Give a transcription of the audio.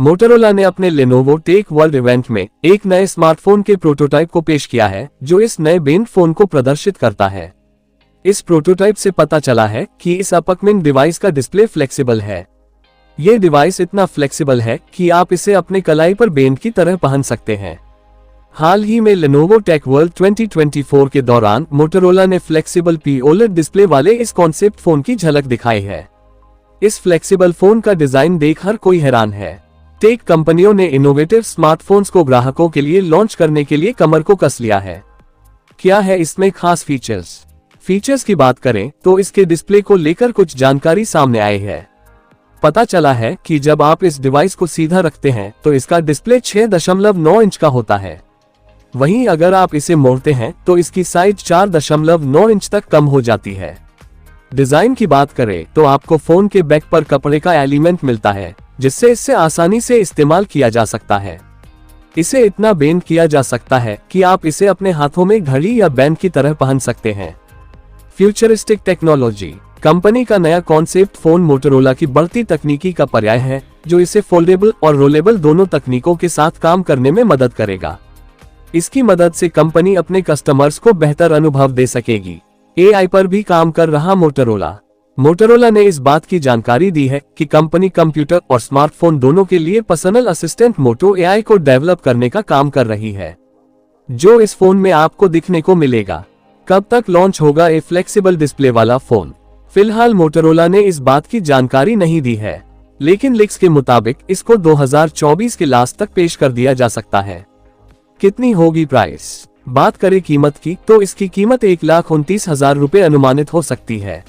Motorola ने अपने Lenovo tech world event में एक नए स्मार्टफोन के प्रोटोटाइप को पेश किया है, जो इस नए बेंड फोन को प्रदर्शित करता है। इस प्रोटोटाइप से पता चला है कि इस अपकमिंग डिवाइस का डिस्प्ले फ्लेक्सिबल है। ये डिवाइस इतना फ्लेक्सिबल है कि आप इसे अपने कलाई पर बेंड की तरह पहन सकते हैं। हाल ही में लेनोवो टेक वर्ल्ड 2024 के दौरान मोटोरोला ने फ्लेक्सिबल पीओलेड डिस्प्ले वाले इस कॉन्सेप्ट फोन की झलक दिखाई है। इस फ्लेक्सिबल फोन का डिजाइन देख हर कोई हैरान है। टेक कंपनियों ने इनोवेटिव स्मार्टफोन्स को ग्राहकों के लिए लॉन्च करने के लिए कमर को कस लिया है। क्या है इसमें खास फीचर्स की बात करें तो इसके डिस्प्ले को लेकर कुछ जानकारी सामने आई है। पता चला है कि जब आप इस डिवाइस को सीधा रखते हैं तो इसका डिस्प्ले 6.9 इंच का होता है। वहीं अगर आप इसे मोड़ते हैं तो इसकी साइज 4.9 इंच तक कम हो जाती है। डिजाइन की बात करें तो आपको फोन के बैक पर कपड़े का एलिमेंट मिलता है, जिससे इसे आसानी से इस्तेमाल किया जा सकता है। इसे इतना बेंड किया जा सकता है कि आप इसे अपने हाथों में घड़ी या बैंड की तरह पहन सकते हैं। Futuristic technology. कंपनी का नया कॉन्सेप्ट फोन मोटोरोला की बढ़ती तकनीकी का पर्याय है, जो इसे फोल्डेबल और रोलेबल दोनों तकनीकों के साथ काम करने में मदद करेगा। इसकी मदद से कंपनी अपने कस्टमर्स को बेहतर अनुभव दे सकेगी। एआई पर भी काम कर रहा मोटोरोला ने इस बात की जानकारी दी है कि कंपनी कंप्यूटर और स्मार्टफोन दोनों के लिए पर्सनल असिस्टेंट मोटो एआई को डेवलप करने का काम कर रही है, जो इस फोन में आपको दिखने को मिलेगा। कब तक लॉन्च होगा ये फ्लेक्सिबल डिस्प्ले वाला फोन? फिलहाल मोटोरोला ने इस बात की जानकारी नहीं दी है, लेकिन लीक्स के मुताबिक इसको 2024 के लास्ट तक पेश कर दिया जा सकता है। कितनी होगी प्राइस? बात करें कीमत की तो इसकी कीमत 1,29,000 रुपए अनुमानित हो सकती है।